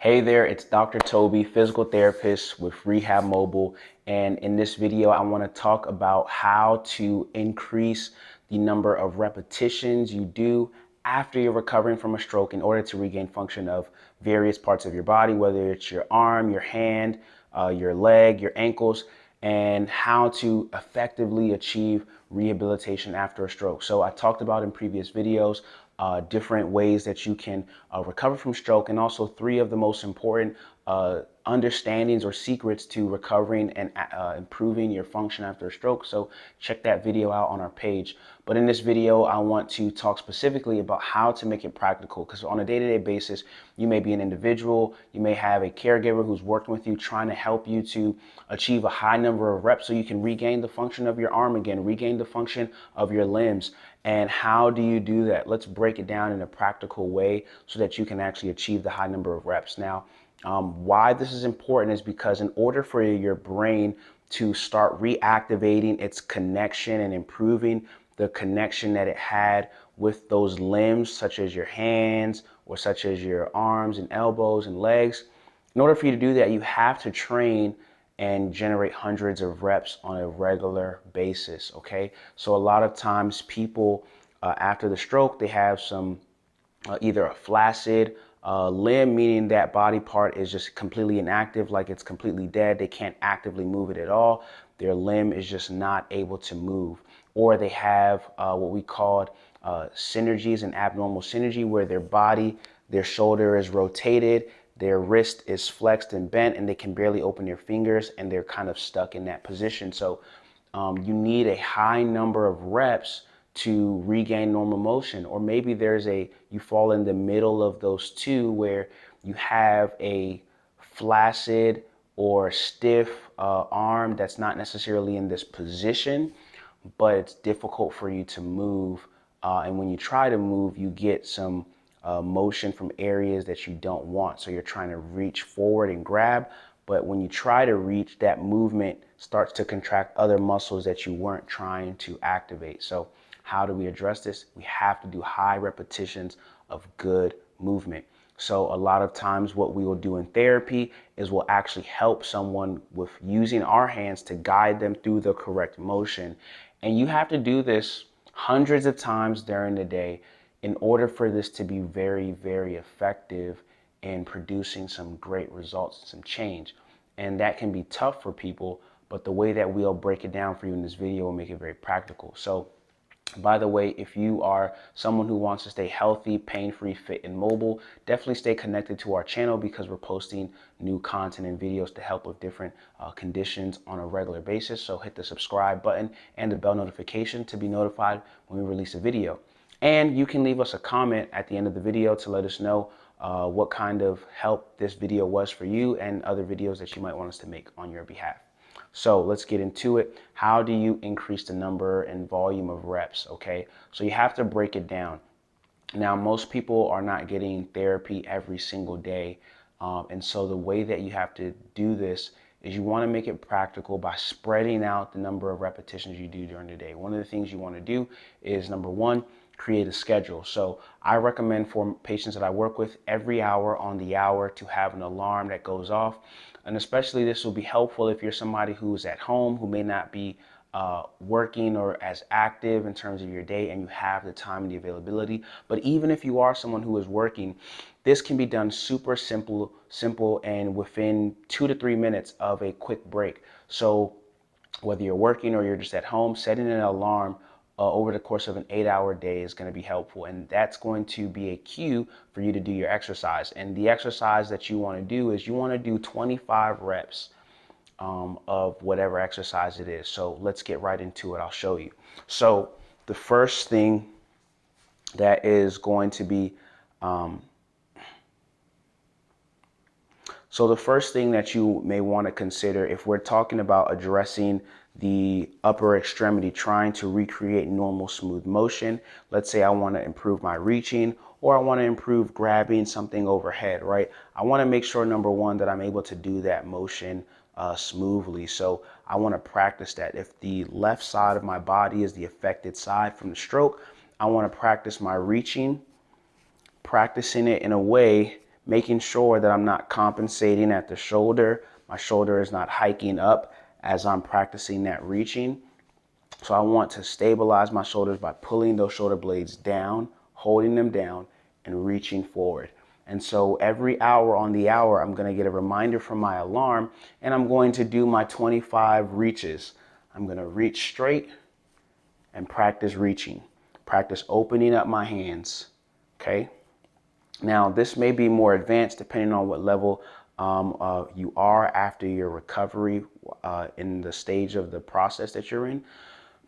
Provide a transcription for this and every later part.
Hey there, it's Dr. Toby, physical therapist with Rehab Mobile. And in this video, I want to talk about how to increase the number of repetitions you do after you're recovering from a stroke in order to regain function of various parts of your body, whether it's your arm, your hand, your leg, your ankles, and how to effectively achieve rehabilitation after a stroke. So I talked about in previous videos different ways that you can recover from stroke, and also three of the most important understandings or secrets to recovering and improving your function after a stroke. So check that video out on our page. But in this video, I want to talk specifically about how to make it practical, because on a day-to-day basis, you may be an individual, you may have a caregiver who's working with you, trying to help you to achieve a high number of reps so you can regain the function of your arm again, regain the function of your limbs. And how do you do that? Let's break it down in a practical way so that you can actually achieve the high number of reps. Now, why this is important is because in order for your brain to start reactivating its connection and improving the connection that it had with those limbs, such as your hands or such as your arms and elbows and legs, in order for you to do that, you have to train and generate hundreds of reps on a regular basis. Okay, so a lot of times people after the stroke, they have some either a flaccid limb, meaning that body part is just completely inactive, like it's completely dead. They can't actively move it at all. Their limb is just not able to move. Or they have what we called synergies and abnormal synergy, where their body, their shoulder is rotated, their wrist is flexed and bent, and they can barely open their fingers, and they're kind of stuck in that position. So you need a high number of reps to regain normal motion. Or maybe you fall in the middle of those two, where you have a flaccid or stiff arm that's not necessarily in this position, but it's difficult for you to move. And when you try to move, you get some motion from areas that you don't want. So you're trying to reach forward and grab, but when you try to reach, that movement starts to contract other muscles that you weren't trying to activate. So how do we address this? We have to do high repetitions of good movement. So a lot of times what we will do in therapy is we'll actually help someone with using our hands to guide them through the correct motion. And you have to do this hundreds of times during the day in order for this to be very, very effective in producing some great results and some change. And that can be tough for people, but the way that we'll break it down for you in this video will make it very practical. So by the way, if you are someone who wants to stay healthy, pain-free, fit, and mobile, definitely stay connected to our channel, because we're posting new content and videos to help with different conditions on a regular basis. So hit the subscribe button and the bell notification to be notified when we release a video. And you can leave us a comment at the end of the video to let us know what kind of help this video was for you, and other videos that you might want us to make on your behalf. So let's get into it. How do you increase the number and volume of reps? Okay, so you have to break it down. Now, most people are not getting therapy every single day. And so the way that you have to do this is you want to make it practical by spreading out the number of repetitions you do during the day. One of the things you want to do is, number one, create a schedule. So I recommend for patients that I work with, every hour on the hour to have an alarm that goes off. And especially this will be helpful if you're somebody who's at home, who may not be working or as active in terms of your day, and you have the time and the availability. But even if you are someone who is working, this can be done super simple and within 2 to 3 minutes of a quick break. So whether you're working or you're just at home, setting an alarm over the course of an 8-hour day is going to be helpful. And that's going to be a cue for you to do your exercise. And the exercise that you want to do is you want to do 25 reps of whatever exercise it is. So let's get right into it. I'll show you. So the first thing that is going to be So the first thing that you may want to consider, if we're talking about addressing the upper extremity, trying to recreate normal smooth motion, let's say I want to improve my reaching, or I want to improve grabbing something overhead, right? I want to make sure, number one, that I'm able to do that motion smoothly. So I want to practice that. If the left side of my body is the affected side from the stroke, I want to practice my reaching, practicing it in a way making sure that I'm not compensating at the shoulder. My shoulder is not hiking up as I'm practicing that reaching. So I want to stabilize my shoulders by pulling those shoulder blades down, holding them down, and reaching forward. And so every hour on the hour, I'm going to get a reminder from my alarm, and I'm going to do my 25 reaches. I'm going to reach straight and practice reaching. Practice opening up my hands, okay? Now, this may be more advanced depending on what level you are after your recovery in the stage of the process that you're in.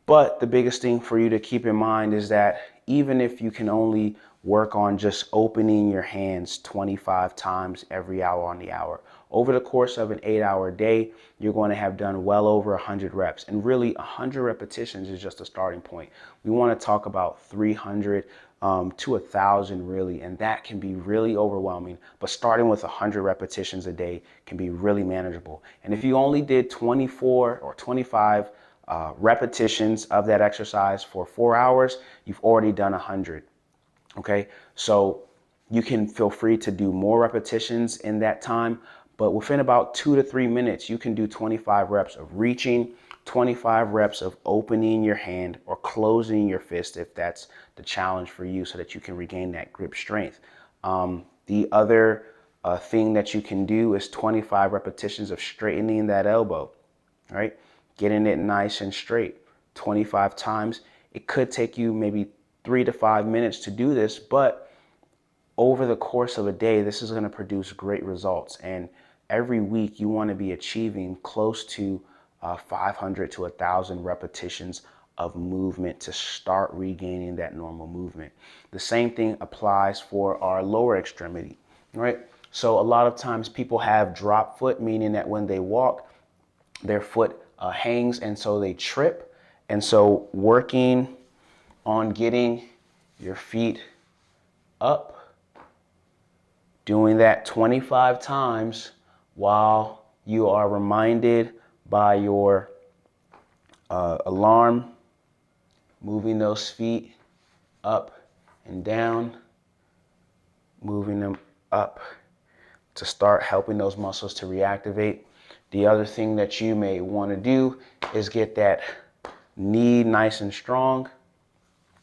But the biggest thing for you to keep in mind is that even if you can only work on just opening your hands 25 times every hour on the hour, over the course of an 8-hour day, you're going to have done well over 100 reps. And really, 100 repetitions is just a starting point. We want to talk about 300 to 1,000 really, and that can be really overwhelming. But starting with 100 repetitions a day can be really manageable. And if you only did 24 or 25 repetitions of that exercise for 4 hours, you've already done 100. Okay, so you can feel free to do more repetitions in that time, but within about 2 to 3 minutes, you can do 25 reps of reaching, 25 reps of opening your hand or closing your fist if that's the challenge for you, so that you can regain that grip strength. The other thing that you can do is 25 repetitions of straightening that elbow, right? Getting it nice and straight 25 times. It could take you maybe 3 to 5 minutes to do this, but over the course of a day, this is going to produce great results. And every week you want to be achieving close to 500 to 1,000 repetitions of movement to start regaining that normal movement. The same thing applies for our lower extremity, right? So a lot of times people have drop foot, meaning that when they walk, their foot hangs and so they trip. And so working on getting your feet up, doing that 25 times while you are reminded by your alarm, moving those feet up and down, moving them up to start helping those muscles to reactivate. The other thing that you may want to do is get that knee nice and strong.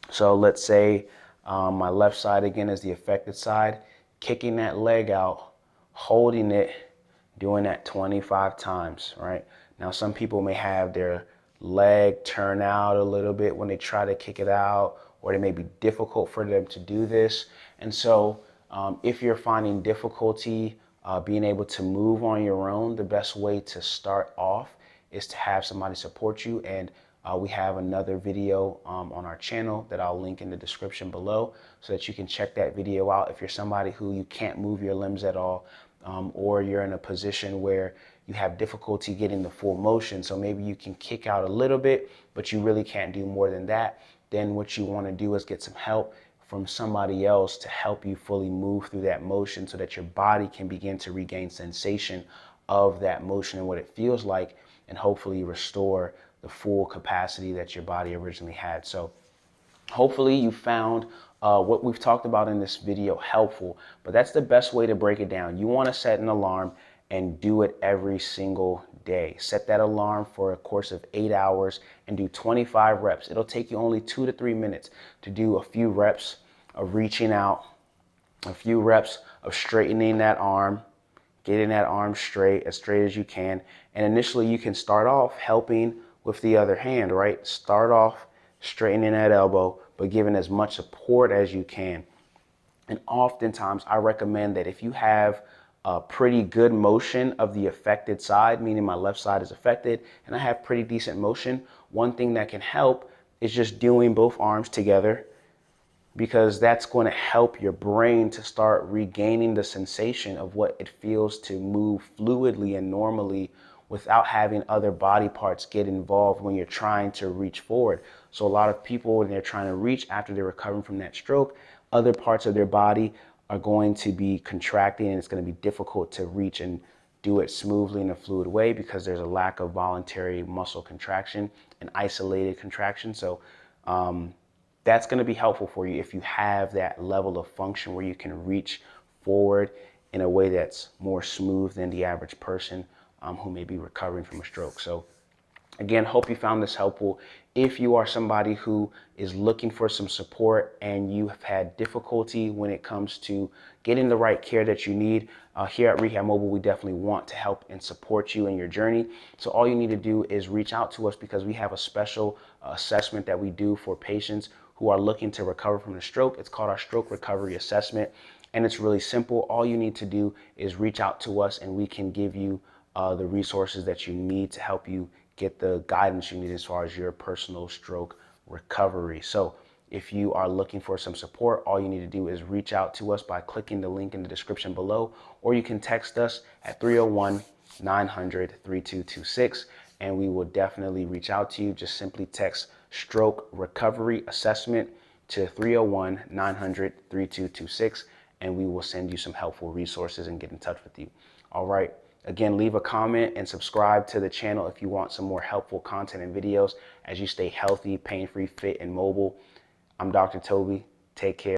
So let's say my left side again is the affected side, kicking that leg out, holding it, doing that 25 times, right? Now, some people may have their leg turn out a little bit when they try to kick it out, or it may be difficult for them to do this. And so if you're finding difficulty being able to move on your own, the best way to start off is to have somebody support you. And we have another video on our channel that I'll link in the description below, so that you can check that video out if you're somebody who you can't move your limbs at all, or you're in a position where you have difficulty getting the full motion. So maybe you can kick out a little bit, but you really can't do more than that. Then what you want to do is get some help from somebody else to help you fully move through that motion, so that your body can begin to regain sensation of that motion and what it feels like, and hopefully restore the full capacity that your body originally had. So hopefully you found what we've talked about in this video helpful, but that's the best way to break it down. You want to set an alarm and do it every single day. Set that alarm for a course of 8 hours and do 25 reps. It'll take you only 2 to 3 minutes to do a few reps of reaching out, a few reps of straightening that arm, getting that arm straight as you can. And initially you can start off helping with the other hand, right? Start off straightening that elbow, but giving as much support as you can. And oftentimes I recommend that if you have a pretty good motion of the affected side, meaning my left side is affected and I have pretty decent motion, one thing that can help is just doing both arms together, because that's going to help your brain to start regaining the sensation of what it feels to move fluidly and normally without having other body parts get involved when you're trying to reach forward. So a lot of people, when they're trying to reach after they're recovering from that stroke, other parts of their body are going to be contracting, and it's going to be difficult to reach and do it smoothly in a fluid way, because there's a lack of voluntary muscle contraction and isolated contraction. So that's going to be helpful for you if you have that level of function where you can reach forward in a way that's more smooth than the average person who may be recovering from a stroke. So again, hope you found this helpful. If you are somebody who is looking for some support and you have had difficulty when it comes to getting the right care that you need, here at Rehab Mobile, we definitely want to help and support you in your journey. So all you need to do is reach out to us, because we have a special assessment that we do for patients who are looking to recover from a stroke. It's called our Stroke Recovery Assessment, and it's really simple. All you need to do is reach out to us and we can give you the resources that you need to help you get the guidance you need as far as your personal stroke recovery. So if you are looking for some support, all you need to do is reach out to us by clicking the link in the description below, or you can text us at 301-900-3226, and we will definitely reach out to you. Just simply text Stroke Recovery Assessment to 301-900-3226, and we will send you some helpful resources and get in touch with you. All right. Again, leave a comment and subscribe to the channel if you want some more helpful content and videos as you stay healthy, pain-free, fit, and mobile. I'm Dr. Toby. Take care.